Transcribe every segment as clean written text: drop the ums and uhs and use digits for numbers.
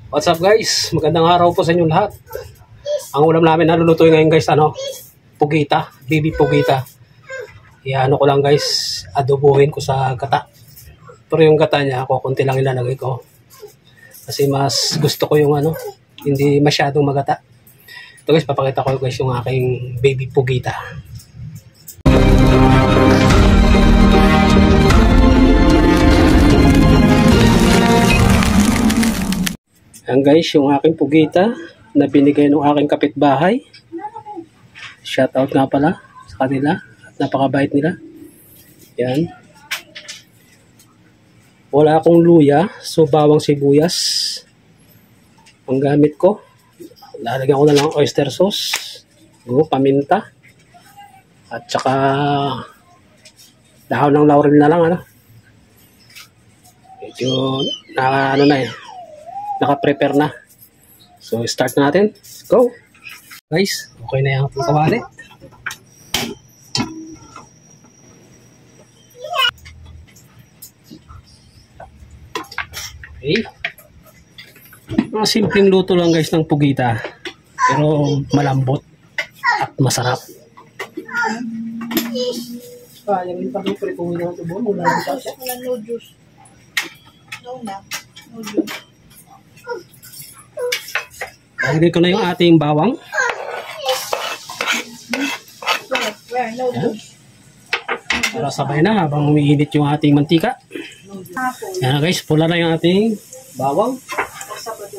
What's up guys? Magandang araw po sa inyo lahat. Ang ulam namin na lulutuin ngayon guys, pugita, baby pugita. Iano ko lang guys, adobohin ko sa gata. Pero yung gata niya, konti lang ilalagay ko. Kasi mas gusto ko yung hindi masyadong magata. Ito guys, papakita ko guys yung aking baby pugita. Yan guys, yung aking pugita na binigay ng aking kapitbahay. Shoutout nga pala sa kanila at napakabait nila. Yan. Wala akong luya, so bawang sibuyas ang gamit ko. Lalagyan ko na lang oyster sauce, paminta, at saka dahon ng laurel na lang. Medyo naka-prepare na. So, start na natin. Go! Guys, okay na yung ating kawali. Okay. Mga simpleng luto lang guys ng pugita. Pero malambot at masarap. Yung pag prituhin na ito buwan, wala no juice. No juice. Lagay ko na yung ating bawang. Yan. Para sabay na habang umiinit yung ating mantika. Yan guys, pula na yung ating bawang.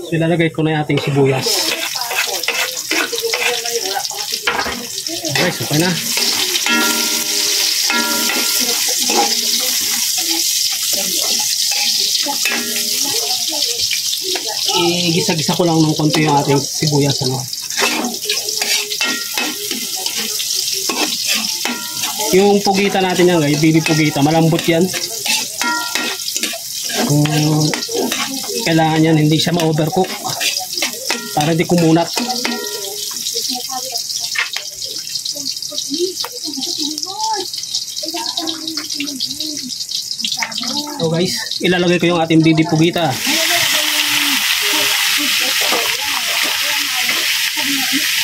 So ilalagay ko na yung ating sibuyas. Guys, okay na. Gisa-gisa ko lang ng konti yung ating sibuyas. Yung pugita natin yan guys, baby pugita, malambot yan. Kung kailangan yan, hindi siya ma-overcook para hindi kumunat. So guys, ilalagay ko yung ating baby pugita.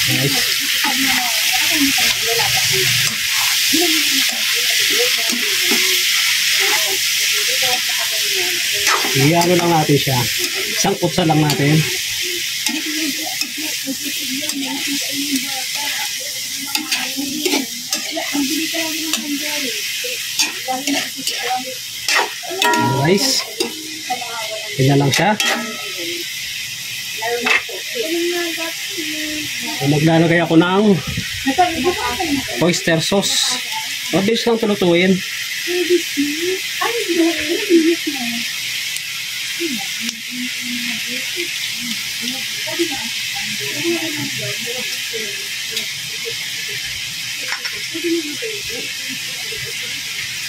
Guys. Iano lang natin siya. Sangkutsa lang natin. Guys. Ganyan lang siya. So, maglalagay ako ng oyster sauce. Mabilis lang tulutuin.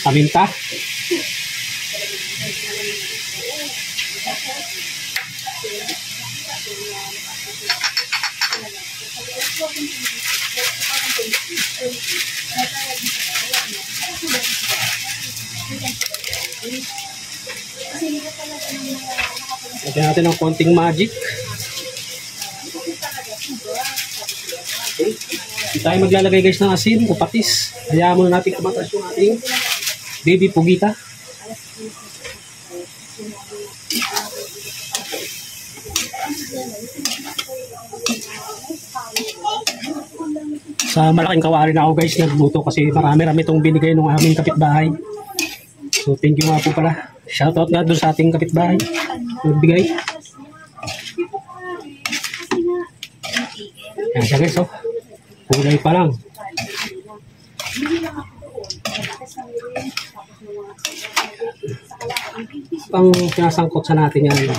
Paminta. Lagyan natin ng konting magic. Okay. Hindi tayo maglalagay guys ng asin o patis. Hayaan muna natin kumatas yung ating baby pugita. Sa malaking kawali na ako guys nagluto kasi marami-rami itong binigay ng aming kapitbahay. So thank you nga po pala. Shoutout nga doon sa ating kapitbahay. Nagbigay. Yan siya guys, kulay pa lang. Pang pinasangkot sa natin yan.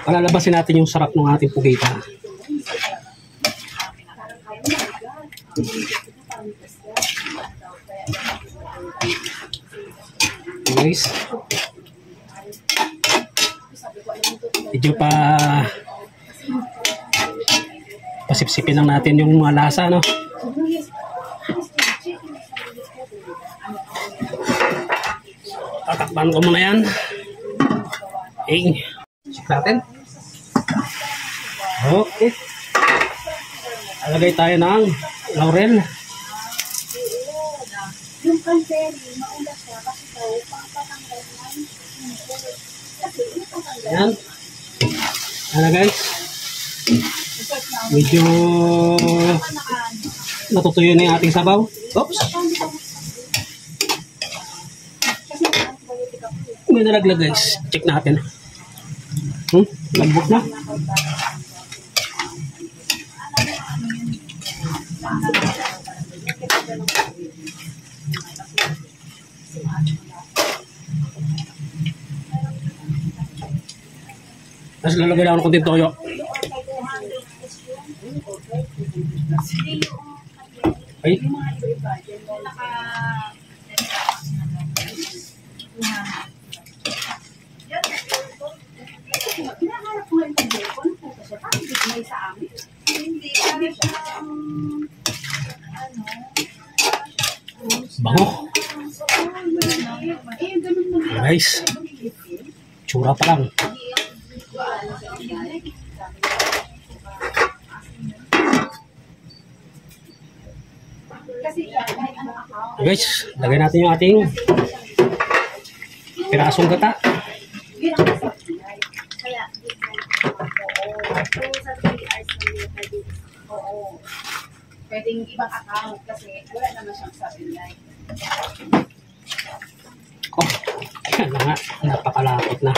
Palalabasin natin yung sarap ng ating pugita. Guys, medyo pasipsipin lang natin yung mga lasa, tatakpan ko muna yan. Okay, check natin. Okay. Alagay tayo ng laurel. Yung cranberry, maula siya kasi ito, papatanggal ng kasi ito tanggal. Ayan. Ano guys? Medyo natutuyo na yung ating sabaw. Oops. May nalaglag guys. Check natin. Lambot na. Tapos lalagay lang ako ng konting toyo. Ay. Bango. Guys. Tsura pa lang. Guys, lagay natin yung ating pirasong gata. Pwedeng ibang account kasi wala naman siyang sabihin. Oh, yan na nga. Napakalapot na.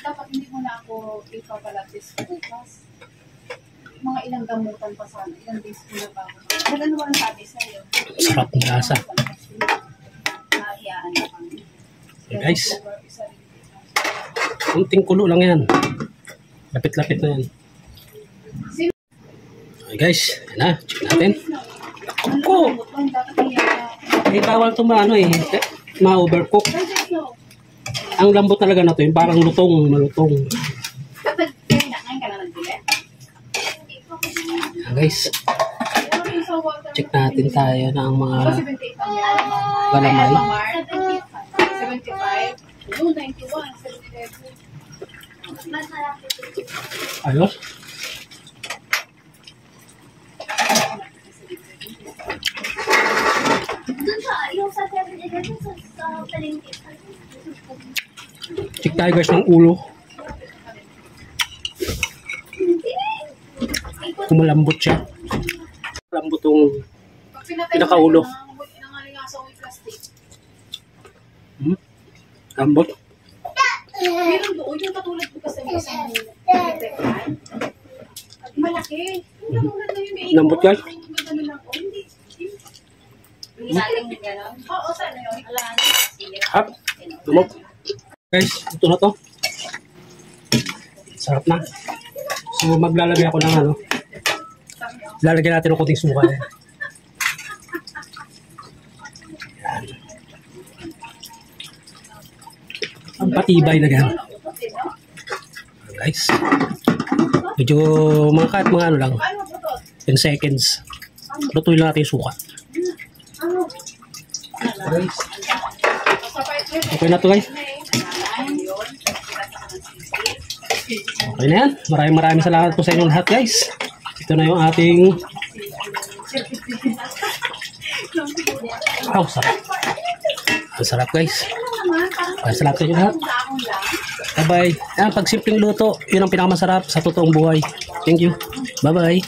Dapat hindi mo na ako ipapalatis bukas. Mga ilang gamutan pa sana. Ilang days ko na ba? Ano naman sabi sa'yo? Sarap ng lasa. Nahiyaan na kami. Okay, guys. Kunting kulo lang yan. Lapit-lapit na yan. Okay guys. Yan na. Check natin. Kuko! Eh, bawal ito ma-overcook. Ang lambot talaga na ito. Yung parang lutong. Malutong. Yan guys. Check natin tayo ng mga galamay. 75, 91, 77. Ayos. Doon sa, yung sa 7-Eleven, sa palengke. Check tayo guys ng ulo. Kung malambot siya. Malambot yung pinakaulo. Lambot. Meron doon, yung katulad ko kasi ng isang malaki. Yung katulad na yung Lambot guys. Hindi. Oo, sana yun. Hap. Lumot. Guys, ito na to. Sarap na. So maglalagay ako ng ano. Lalagyan natin ng konting suka. Yan. Ang patibay na gan. Guys. Medyo kahit mga ano lang. 10 seconds. Lutuin lang natin yung suka. Guys. Okay na to guys. Okay na yan. Maraming salamat po sa inyong lahat guys. Ito na yung ating sarap. Ang sarap guys. Salamat sa inyo lahat. Bye bye. Pag simpleng luto, yun ang pinakamasarap sa totoong buhay. Thank you. Bye bye.